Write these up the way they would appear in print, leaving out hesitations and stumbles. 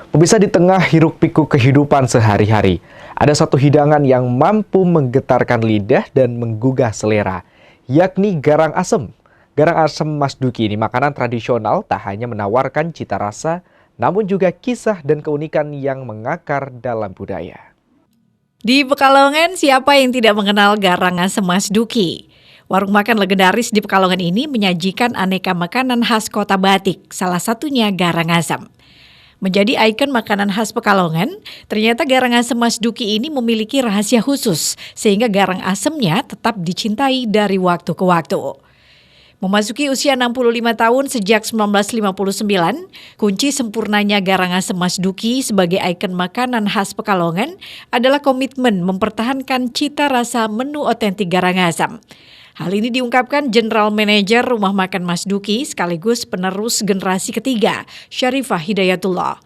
Pemirsa, di tengah hiruk-pikuk kehidupan sehari-hari, ada satu hidangan yang mampu menggetarkan lidah dan menggugah selera, yakni garang asem. Garang asem Mas Duki ini makanan tradisional tak hanya menawarkan cita rasa, namun juga kisah dan keunikan yang mengakar dalam budaya. Di Pekalongan, siapa yang tidak mengenal garang asem Mas Duki? Warung makan legendaris di Pekalongan ini menyajikan aneka makanan khas Kota Batik, salah satunya garang asem. Menjadi ikon makanan khas Pekalongan, ternyata garang asem Mas Duki ini memiliki rahasia khusus, sehingga garang asemnya tetap dicintai dari waktu ke waktu. Memasuki usia 65 tahun sejak 1959, kunci sempurnanya garang asem Mas Duki sebagai ikon makanan khas Pekalongan adalah komitmen mempertahankan cita rasa menu otentik garang asem. Hal ini diungkapkan General Manager Rumah Makan Mas Duki sekaligus penerus generasi ketiga, Syarifah Hidayatullah.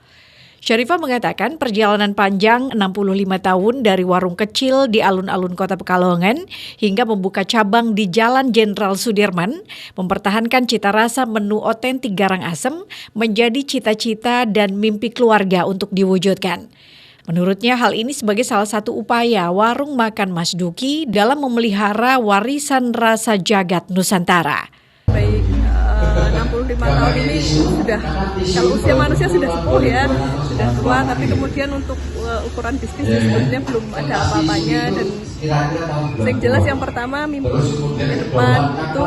Syarifah mengatakan perjalanan panjang 65 tahun dari warung kecil di alun-alun Kota Pekalongan hingga membuka cabang di Jalan Jenderal Sudirman, mempertahankan cita rasa menu otentik garang asem menjadi cita-cita dan mimpi keluarga untuk diwujudkan. Menurutnya hal ini sebagai salah satu upaya warung makan Mas Duki dalam memelihara warisan rasa jagat Nusantara. Baik, 65 tahun ini sudah, kalau usia manusia sudah sepuh ya, sudah tua, tapi kemudian untuk ukuran bisnis sebetulnya belum ada apa-apanya. Dan yang jelas yang pertama mimpi ke depan itu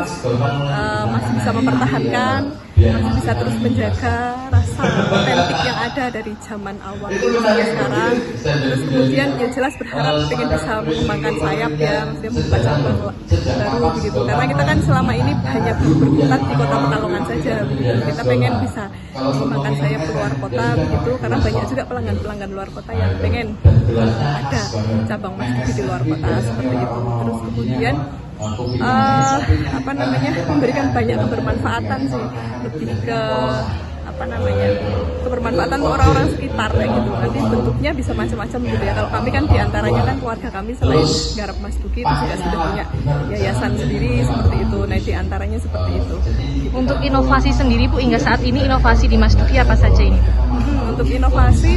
masih bisa mempertahankan, masih bisa terus menjaga rasa otentik yang ada dari zaman awal sampai sekarang. Terus kemudian ya jelas berharap ingin bisa mengembangkan sayap ya, maksudnya membuka cabang baru begitu. Karena kita kan selama ini hanya berkutat di Kota Pekalongan saja begitu. Kita pengen bisa mengembangkan sayap keluar kota begitu, karena banyak juga pelanggan-pelanggan luar kota yang pengen ada cabang Mas Duki di luar kota seperti itu. Terus kemudian memberikan banyak kebermanfaatan sih, lebih ke kebermanfaatan orang-orang sekitar kayak gitu. Nanti bentuknya bisa macam-macam gitu ya. Kalau kami kan diantaranya kan keluarga kami selain garap Mas Duki itu juga sudah punya yayasan sendiri seperti itu. Nah diantaranya seperti itu. Untuk inovasi sendiri Bu, hingga saat ini inovasi di Mas Duki apa saja ini? Untuk inovasi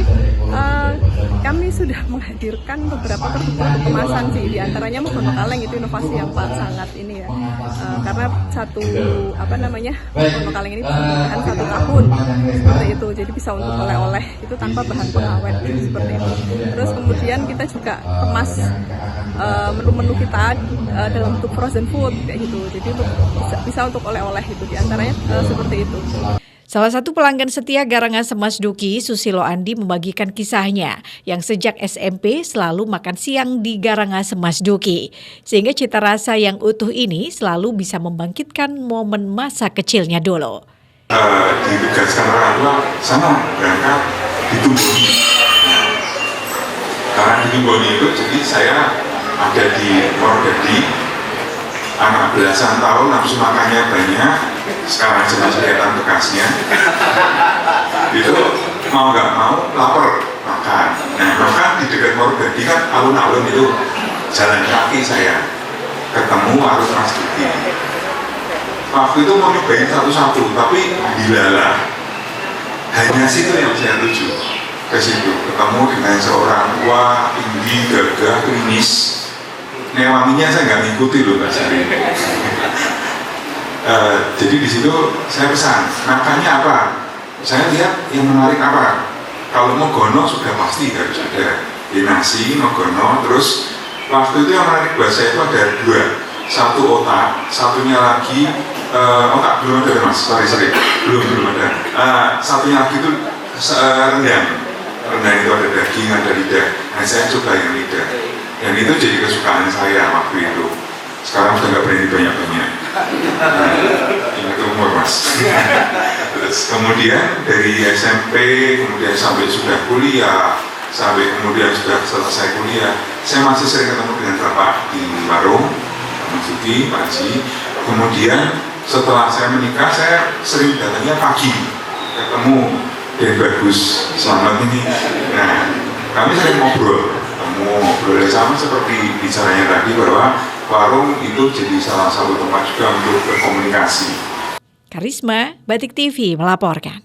kami sudah menghadirkan beberapa produk kemasan sih, diantaranya Mogono Kaleng itu inovasi yang sangat ini ya, karena Mogono Kaleng ini bisa bertahan 1 tahun seperti itu, jadi bisa untuk oleh-oleh itu tanpa bahan pengawet seperti itu. Terus kemudian kita juga kemas menu-menu kita dalam bentuk frozen food kayak gitu, jadi bisa untuk oleh-oleh itu, diantaranya seperti itu. Salah satu pelanggan setia garang asem Mas Duki, Susilo Andi, membagikan kisahnya yang sejak SMP selalu makan siang di garang asem Mas Duki. Sehingga cita rasa yang utuh ini selalu bisa membangkitkan momen masa kecilnya dulu. Ditugaskan orang tua sana berangkat di Tumboni. Karena di Tumboni itu jadi saya ada di Purwodadi, anak belasan tahun nafsu makannya banyak. Sekarang jelas kelihatan bekasnya. Itu mau nggak mau lapar makan. Nah makan di dekat Purwodadi kan alun-alun itu jalan kaki saya ketemu warung Mas Duki. Waktu itu mau nyobain satu-satu, tapi dilalah. Hanya situ yang saya tuju, ke situ ketemu dengan seorang tua, tinggi, gagah, klinis. Wanginya saya nggak ngikuti loh Mbak Sari. Jadi di situ saya pesan, makannya apa? Saya lihat yang menarik apa? Kalau Mogono sudah pasti harus ada nasi, Mogono. Terus waktu itu yang menarik buat saya itu ada 2. Satu otak, satunya lagi otak belum ada Mas, sorry belum ada. Satunya lagi itu rendang itu ada daging, ada lidah. Nah saya coba yang lidah, dan itu jadi kesukaan saya waktu itu. Sekarang sudah nggak berani banyak-banyak. Itu umur Mas. Terus kemudian dari SMP, kemudian sampai sudah kuliah, sampai kemudian sudah selesai kuliah, saya masih sering ketemu dengan Bapak di warung Mas Duki, Pak Haji. Kemudian setelah saya menikah, saya sering datangnya pagi, ketemu Dan Bagus selamat ini. Nah, kami sering ngobrol sama seperti bicaranya tadi, bahwa warung itu jadi salah satu tempat juga untuk berkomunikasi. Karisma, Batik TV melaporkan.